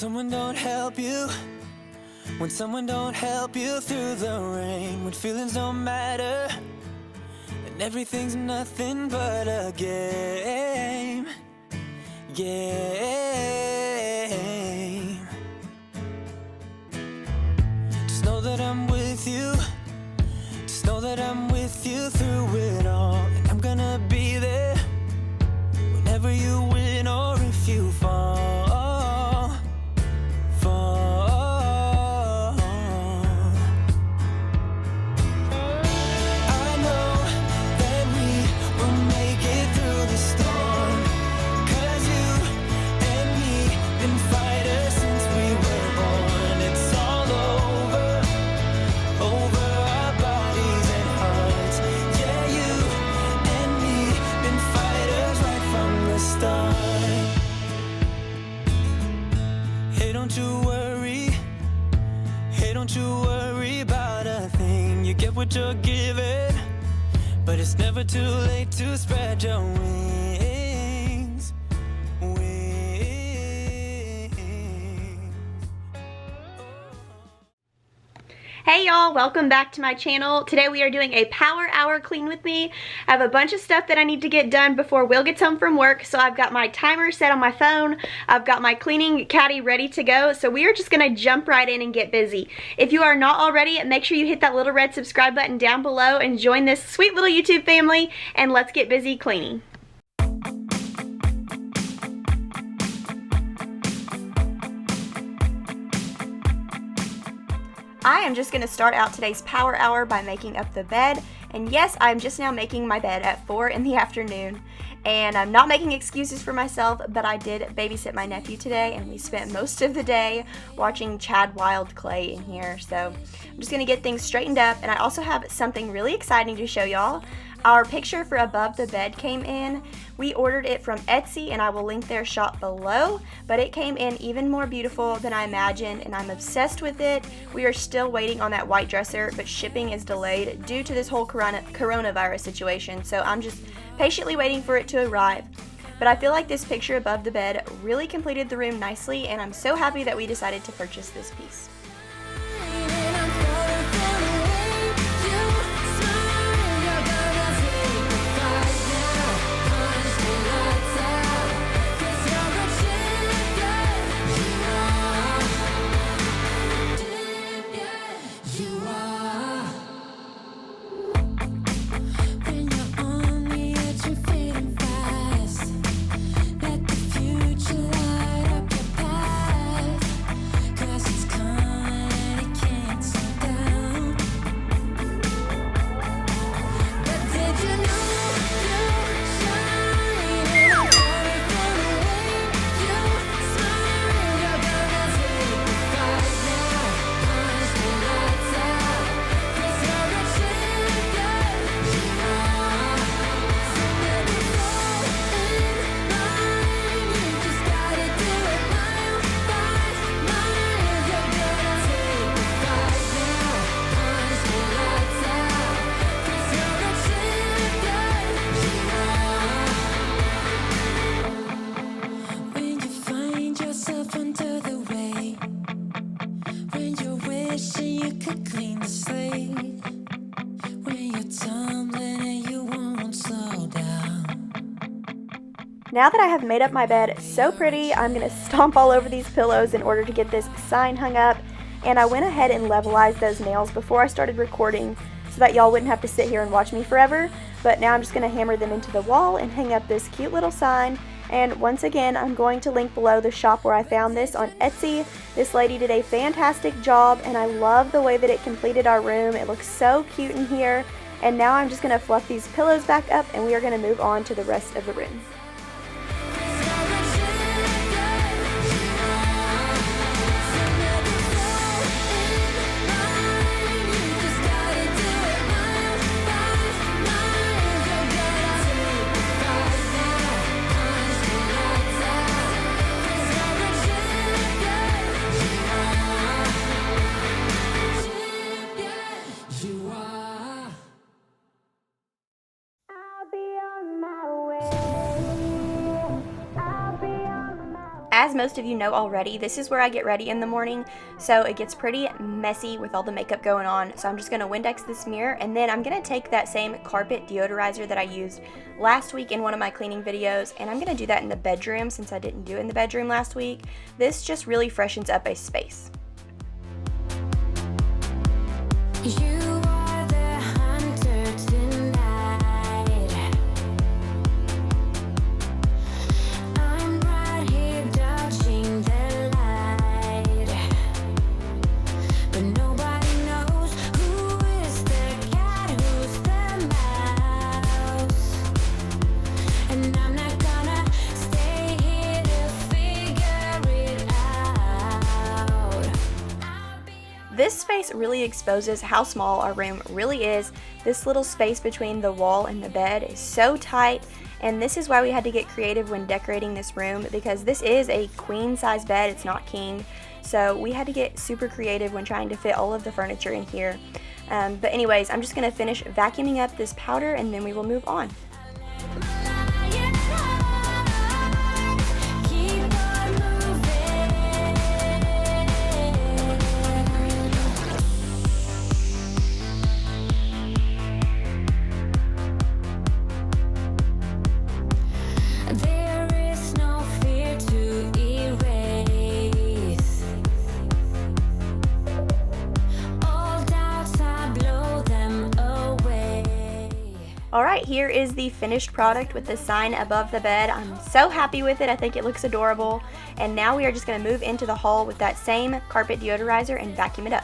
someone don't help you, when someone don't help you through the rain, when feelings don't matter and everything's nothing but a game. Just know that I'm with you, just know that I'm with you through it all, and I'm gonna be there whenever you win or if you fall. Don't you worry about a thing. You get what you're given, but it's never too late to spread your wings. Hey y'all, welcome back to my channel. Today we are doing a power hour clean with me. I have a bunch of stuff that I need to get done before Will gets home from work, so I've got my timer set on my phone. I've got my cleaning caddy ready to go, so we are just gonna jump right in and get busy. If you are not already, make sure you hit that little red subscribe button down below and join this sweet little YouTube family, and let's get busy cleaning. I am just going to start out today's power hour by making up the bed, and yes, I'm just now making my bed at 4 in the afternoon, and I'm not making excuses for myself, but I did babysit my nephew today, and we spent most of the day watching Chad Wild Clay in here, so I'm just going to get things straightened up, and I also have something really exciting to show y'all. Our picture for above the bed came in. We ordered it from Etsy, and I will link their shop below, but it came in even more beautiful than I imagined, and I'm obsessed with it. We are still waiting on that white dresser, but shipping is delayed due to this whole coronavirus situation, so I'm just patiently waiting for it to arrive. But I feel like this picture above the bed really completed the room nicely, and I'm so happy that we decided to purchase this piece. Now that I have made up my bed so pretty, I'm going to stomp all over these pillows in order to get this sign hung up, and I went ahead and levelized those nails before I started recording so that y'all wouldn't have to sit here and watch me forever, but now I'm just going to hammer them into the wall and hang up this cute little sign. And once again, I'm going to link below the shop where I found this on Etsy. This lady did a fantastic job, and I love the way that it completed our room. It looks so cute in here, and now I'm just going to fluff these pillows back up, and we are going to move on to the rest of the room. I'll be on my way. as most of you know already, this is where I get ready in the morning, so it gets pretty messy with all the makeup going on. So I'm just going to Windex this mirror, and then I'm going to take that same carpet deodorizer that I used last week in one of my cleaning videos, and I'm going to do that in the bedroom since I didn't do it in the bedroom last week. This just really freshens up a space. This space really exposes how small our room really is. This little space between the wall and the bed is so tight, and this is why we had to get creative when decorating this room, because this is a queen size bed, it's not king. So we had to get super creative when trying to fit all of the furniture in here. But anyways, I'm just going to finish vacuuming up this powder and then we will move on. Alright, here is the finished product with the sign above the bed. I'm so happy with it. I think it looks adorable. And now we are just going to move into the hall with that same carpet deodorizer and vacuum it up.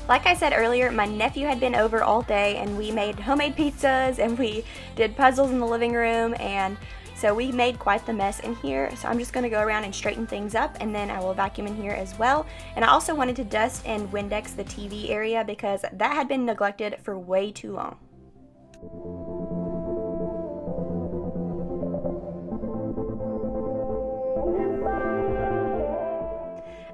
Like I said earlier, my nephew had been over all day and we made homemade pizzas and we did puzzles in the living room, and so we made quite the mess in here. So I'm just going to go around and straighten things up, and then I will vacuum in here as well. And I also wanted to dust and Windex the TV area because that had been neglected for way too long.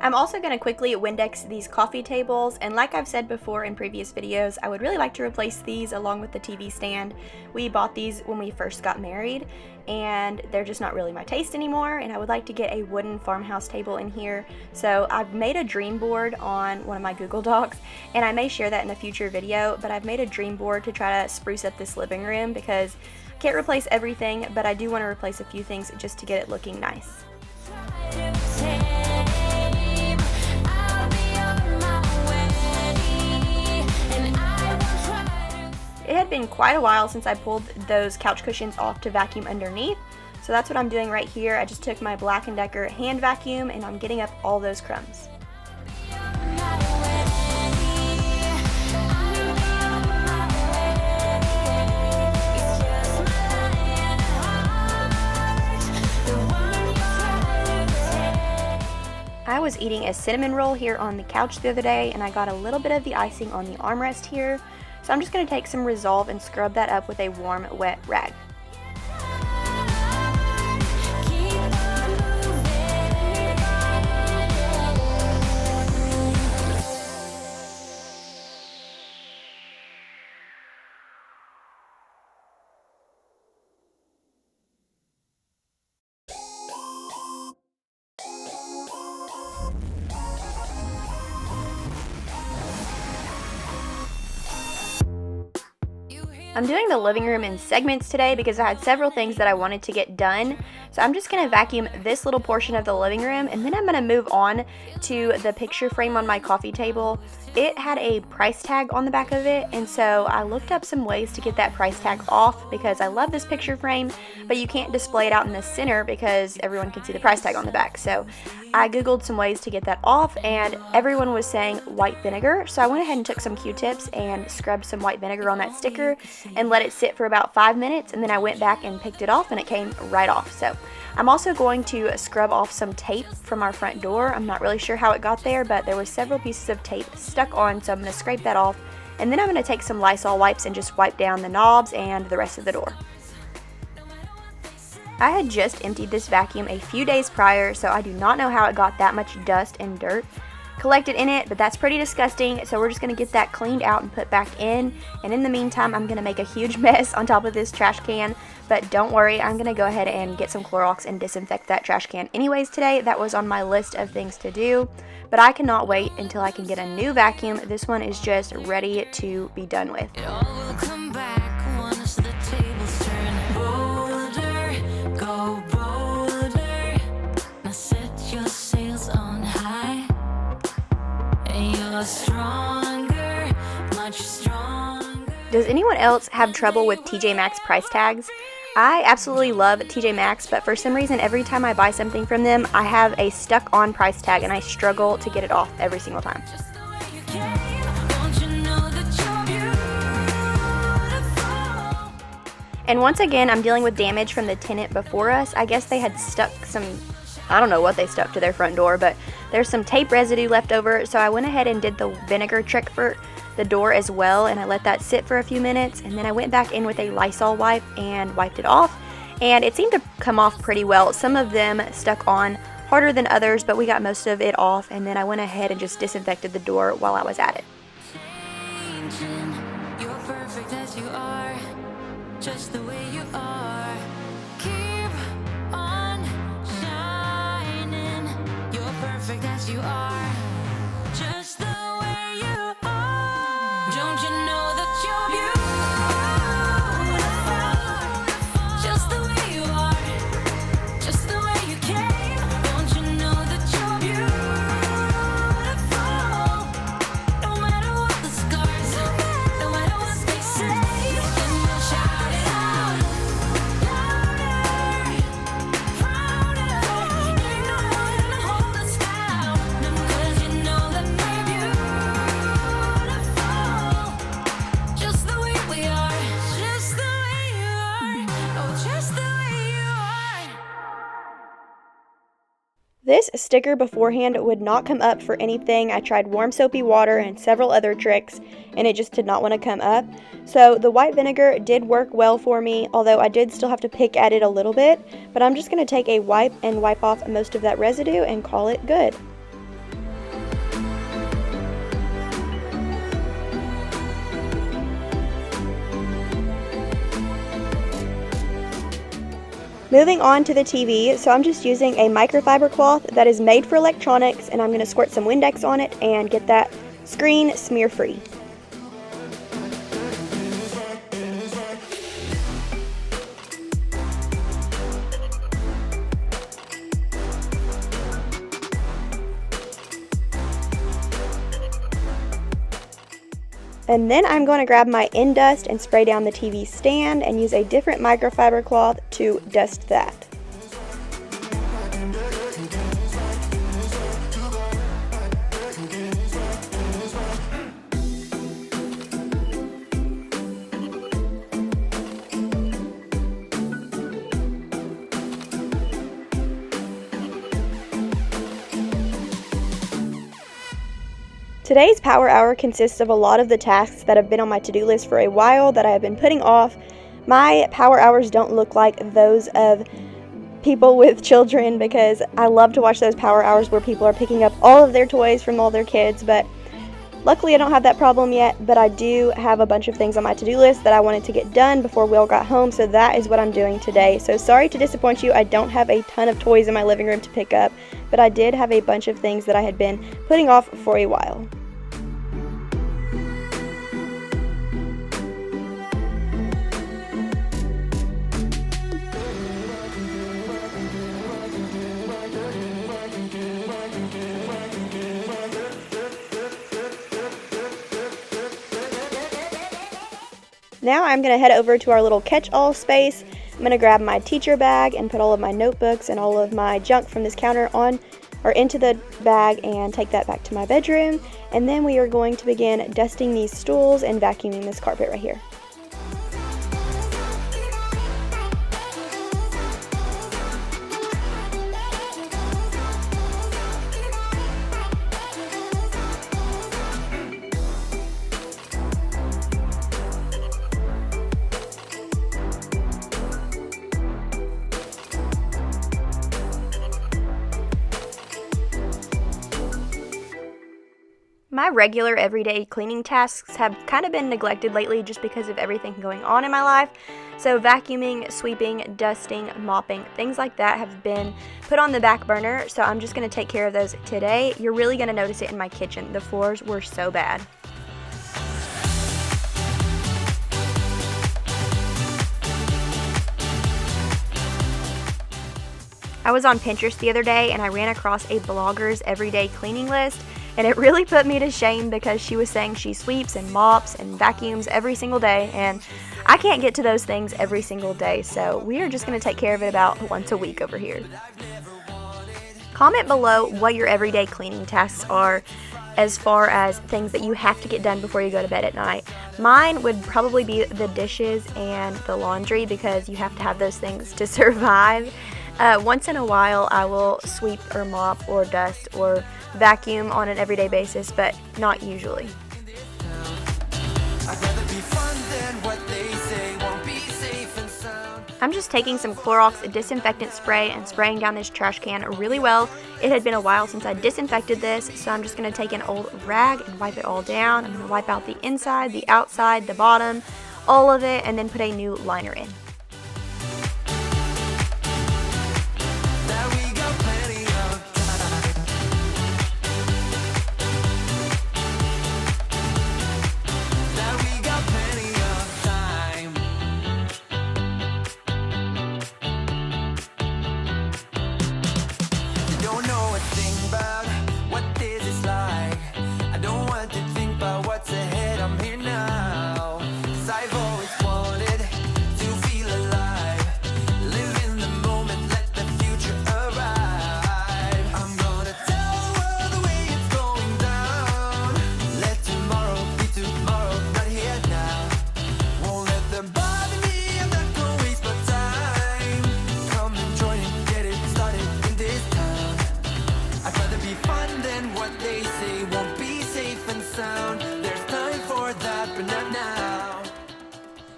I'm also going to quickly Windex these coffee tables, and like I've said before in previous videos, I would really like to replace these along with the TV stand. We bought these when we first got married, and they're just not really my taste anymore, and I would like to get a wooden farmhouse table in here. So I've made a dream board on one of my Google Docs, and I may share that in a future video, but I've made a dream board to try to spruce up this living room because I can't replace everything, but I do want to replace a few things just to get it looking nice. It had been quite a while since I pulled those couch cushions off to vacuum underneath, so that's what I'm doing right here. I just took my Black & Decker hand vacuum and I'm getting up all those crumbs. I was eating a cinnamon roll here on the couch the other day, and I got a little bit of the icing on the armrest here. So I'm just going to take some Resolve and scrub that up with a warm, wet rag. I'm doing the living room in segments today because I had several things that I wanted to get done. So I'm just going to vacuum this little portion of the living room, and then I'm going to move on to the picture frame on my coffee table. It had a price tag on the back of it, and so I looked up some ways to get that price tag off because I love this picture frame, but you can't display it out in the center because everyone can see the price tag on the back. So I googled some ways to get that off, and everyone was saying white vinegar. So I went ahead and took some Q-tips and scrubbed some white vinegar on that sticker and let it sit for about 5 minutes, and then I went back and picked it off and it came right off. So I'm also going to scrub off some tape from our front door. I'm not really sure how it got there, but there were several pieces of tape stuck on, so I'm going to scrape that off And then I'm going to take some Lysol wipes and just wipe down the knobs and the rest of the door. I had just emptied this vacuum a few days prior, so I do not know how it got that much dust and dirt collected in it, but that's pretty disgusting. So we're just going to get that cleaned out and put back in. And in the meantime, I'm going to make a huge mess on top of this trash can, but don't worry, I'm going to go ahead and get some Clorox and disinfect that trash can anyways today. That was on my list of things to do, but I cannot wait until I can get a new vacuum. This one is just ready to be done with. It all will come back once the tables turn. Bolder, go bolder. Now set your sails on high. And you're stronger, much stronger. Does anyone else have trouble with TJ Maxx price tags? I absolutely love TJ Maxx, but for some reason every time I buy something from them, I have a stuck on price tag and I struggle to get it off every single time. Just the way you came, don't you know that you're beautiful? And once again, I'm dealing with damage from the tenant before us. I guess they had stuck some, I don't know what they stuck to their front door, but there's some tape residue left over, so I went ahead and did the vinegar trick for the door as well, and I let that sit for a few minutes, and then I went back in with a Lysol wipe and wiped it off, and it seemed to come off pretty well. Some of them stuck on harder than others, but we got most of it off, and then I went ahead and just disinfected the door while I was at it. Changing, you're perfect as you are, just the way you are. Keep on shining, you're perfect as you are, just the way you are. Don't you know that you're beautiful? Just the way you are, just the way you came. Don't you know that you're beautiful? No matter what the scars, no matter what they say, then we'll shout it out louder, prouder. Ain't no one gonna hold us down, 'cause you know that we're beautiful. Just the way we are, just the way you are, oh, just the way you are. This sticker beforehand would not come up for anything. I tried warm soapy water and several other tricks, and it just did not want to come up. So the white vinegar did work well for me, although I did still have to pick at it a little bit. But I'm just going to take a wipe and wipe off most of that residue and call it good. Moving on to the TV, so I'm just using a microfiber cloth that is made for electronics, and I'm going to squirt some Windex on it and get that screen smear free. And then I'm going to grab my Indust and spray down the TV stand and use a different microfiber cloth to dust that. Today's Power Hour consists of a lot of the tasks that have been on my to-do list for a while that I have been putting off. My Power Hours don't look like those of people with children because I love to watch those Power Hours where people are picking up all of their toys from all their kids, but luckily I don't have that problem yet, but I do have a bunch of things on my to-do list that I wanted to get done before Will got home, so that is what I'm doing today. So sorry to disappoint you, I don't have a ton of toys in my living room to pick up, but I did have a bunch of things that I had been putting off for a while. Now I'm going to head over to our little catch-all space. I'm going to grab my teacher bag and put all of my notebooks and all of my junk from this counter on or into the bag and take that back to my bedroom. And then we are going to begin dusting these stools and vacuuming this carpet right here. My regular everyday cleaning tasks have kind of been neglected lately just because of everything going on in my life. So vacuuming, sweeping, dusting, mopping, things like that have been put on the back burner. So I'm just going to take care of those today. You're really going to notice it in my kitchen. The floors were so bad. I was on Pinterest the other day and I ran across a blogger's everyday cleaning list, and it really put me to shame because she was saying she sweeps and mops and vacuums every single day, and I can't get to those things every single day, so we are just going to take care of it about once a week over here. Comment below what your everyday cleaning tasks are as far as things that you have to get done before you go to bed at night. Mine would probably be the dishes and the laundry because you have to have those things to survive. Once in a while I will sweep or mop or dust or vacuum on an everyday basis, but not usually. I'm just taking some Clorox disinfectant spray and spraying down this trash can really well. It had been a while since I disinfected this, so I'm just going to take an old rag and wipe it all down. I'm going to wipe out the inside, the outside, the bottom, all of it, and then put a new liner in.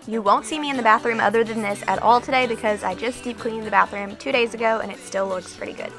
You won't see me in the bathroom other than this at all today because I just deep cleaned the bathroom 2 days ago and it still looks pretty good.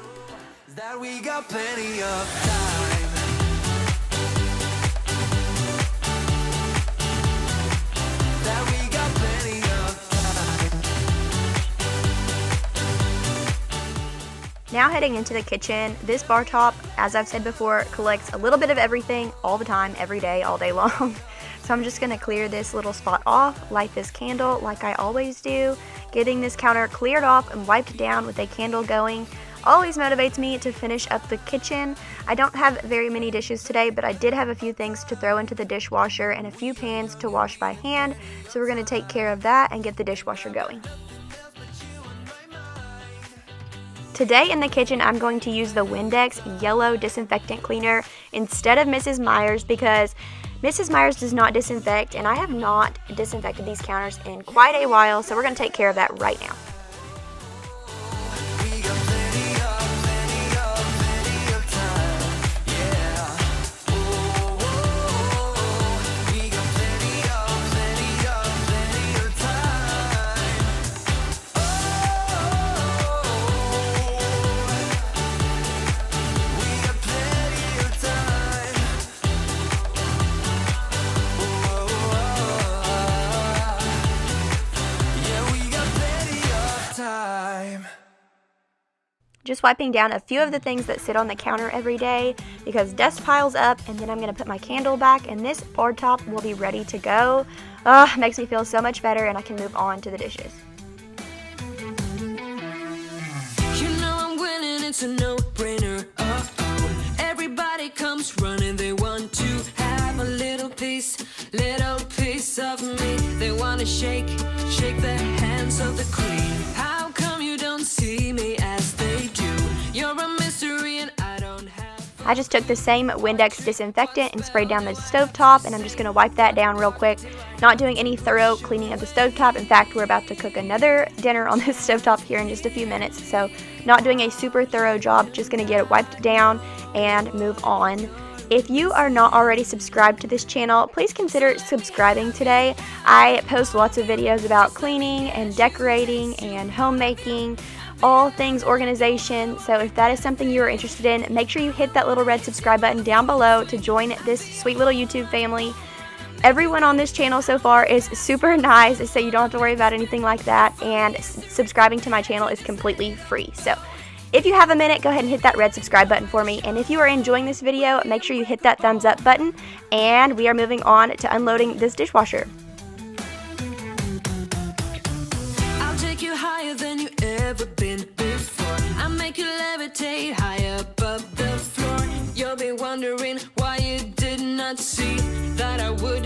Now heading into the kitchen, this bar top, as I've said before, collects a little bit of everything all the time, every day, all day long. So I'm just going to clear this little spot off, light this candle like I always do. Getting this counter cleared off and wiped down with a candle going always motivates me to finish up the kitchen. I don't have very many dishes today, but I did have a few things to throw into the dishwasher and a few pans to wash by hand. So we're going to take care of that and get the dishwasher going. Today in the kitchen, I'm going to use the Windex Yellow Disinfectant Cleaner instead of Mrs. Meyer's because Mrs. Meyer's does not disinfect, and I have not disinfected these counters in quite a while, so we're going to take care of that right now. Just wiping down a few of the things that sit on the counter every day because dust piles up, and then I'm going to put my candle back and this bar top will be ready to go. Makes me feel so much better and I can move on to the dishes. You know I'm winning, it's a no-brainer. Everybody comes running, they want to have a little piece of me. They want to shake the hands of the queen. How come you don't see me as they do? You're a mystery and I don't have... I just took the same Windex disinfectant and sprayed down the stovetop, and I'm just going to wipe that down real quick. Not doing any thorough cleaning of the stovetop. In fact, we're about to cook another dinner on this stovetop here in just a few minutes, so not doing a super thorough job, just going to get it wiped down and move on. If you are not already subscribed to this channel, please consider subscribing today. I post lots of videos about cleaning and decorating and homemaking, all things organization. So if that is something you are interested in, make sure you hit that little red subscribe button down below to join this sweet little YouTube family. Everyone on this channel so far is super nice, so you don't have to worry about anything like that, and subscribing to my channel is completely free. So if you have a minute, go ahead and hit that red subscribe button for me, and if you are enjoying this video, make sure you hit that thumbs up button, and we are moving on to unloading this dishwasher. I'll take you higher than you ever been before. I'll make you levitate high above the floor. You'll be wondering why you did not see that I would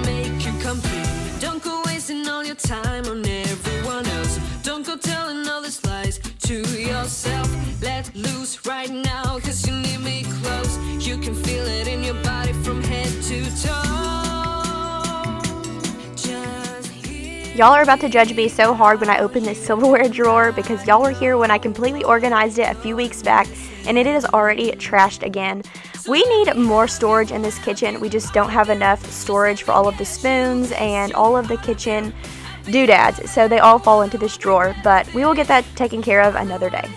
make you complete. Don't go wasting all your time on everyone else. Don't go telling all these lies to yourself. Let loose right now, cause you need me close. You can feel it in your body from head to toe. Y'all are about to judge me so hard when I open this silverware drawer, because y'all were here when I completely organized it a few weeks back, and it is already trashed again. We need more storage in this kitchen. We just don't have enough storage for all of the spoons and all of the kitchen doodads, so they all fall into this drawer, but we will get that taken care of another day.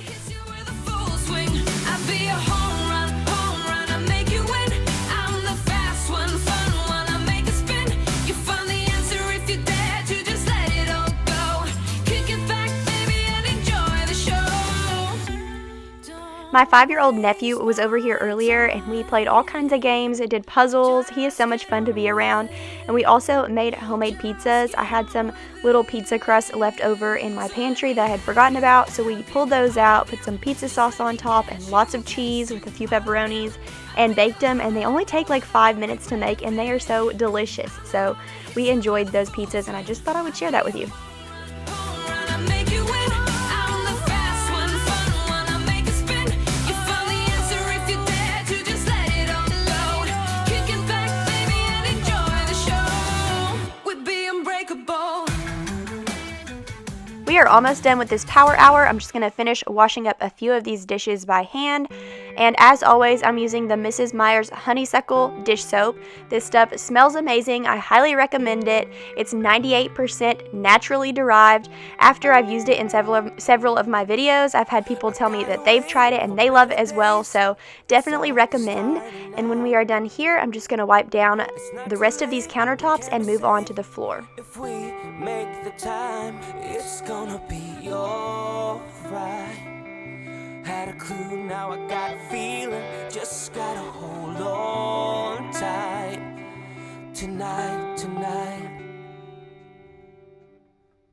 My 5-year-old nephew was over here earlier, and we played all kinds of games, did puzzles. He is so much fun to be around, and we also made homemade pizzas. I had some little pizza crust left over in my pantry that I had forgotten about, so we pulled those out, put some pizza sauce on top and lots of cheese with a few pepperonis, and baked them, and they only take like 5 minutes to make, and they are so delicious. So we enjoyed those pizzas, and I just thought I would share that with you. We are almost done with this power hour. I'm just going to finish washing up a few of these dishes by hand. And as always, I'm using the Mrs. Meyer's Honeysuckle dish soap. This stuff smells amazing. I highly recommend it. It's 98% naturally derived. After I've used it in several of my videos, I've had people tell me that they've tried it and they love it as well. So definitely recommend. And when we are done here, I'm just going to wipe down the rest of these countertops and move on to the floor. If we make the time, it's gonna be alright. Had a clue, now I got a feeling. Just gotta hold on tight. Tonight,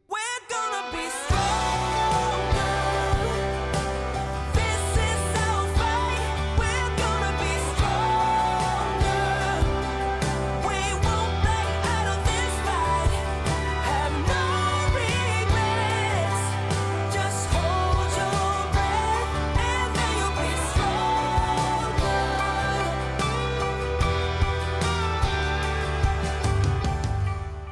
we're gonna be stronger. This is our fight. We're gonna be stronger. We won't back out of this fight. Have no regrets. Just hold your breath, and then you'll be stronger.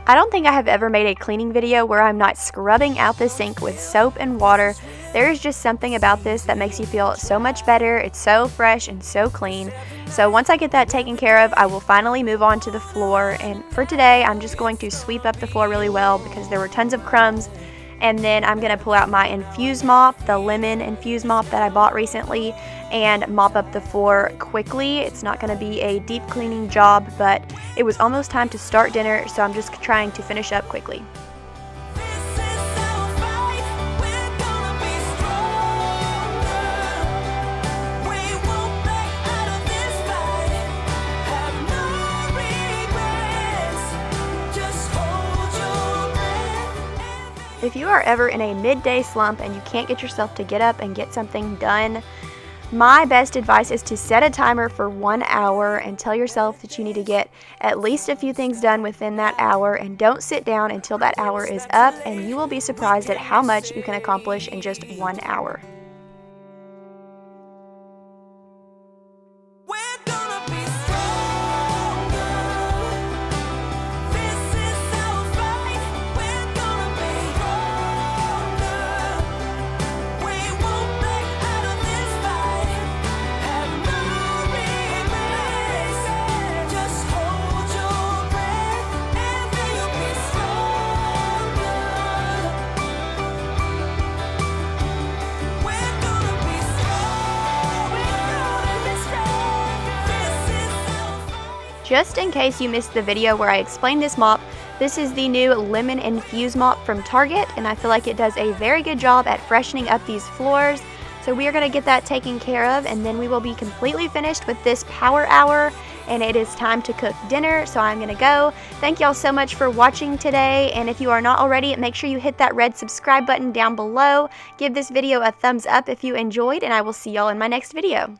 I don't think I have ever made a cleaning video where I'm not scrubbing out the sink with soap and water. There is just something about this that makes you feel so much better. It's so fresh and so clean. So once I get that taken care of, I will finally move on to the floor. And for today, I'm just going to sweep up the floor really well because there were tons of crumbs. And then I'm going to pull out my infuse mop, the lemon infuse mop that I bought recently, and mop up the floor quickly. It's not going to be a deep cleaning job, but it was almost time to start dinner, so I'm just trying to finish up quickly. This is our fight. We're gonna be stronger. We won't back out of this fight. Have no regrets. Just hold your breath. If you are ever in a midday slump and you can't get yourself to get up and get something done, my best advice is to set a timer for 1 hour and tell yourself that you need to get at least a few things done within that hour, and don't sit down until that hour is up, and you will be surprised at how much you can accomplish in just 1 hour. We're gonna be stronger. This is our fight. We're gonna be stronger. We won't back out of this fight. Have no regrets. Just hold your breath, and then you'll be stronger. just in case you missed the video where I explained this mop, this is the new Lemon Infuse Mop from Target, and I feel like it does a very good job at freshening up these floors. So we are going to get that taken care of, and then we will be completely finished with this power hour, and it is time to cook dinner, so I'm going to go. Thank y'all so much for watching today, and if you are not already, make sure you hit that red subscribe button down below. Give this video a thumbs up if you enjoyed, and I will see y'all in my next video.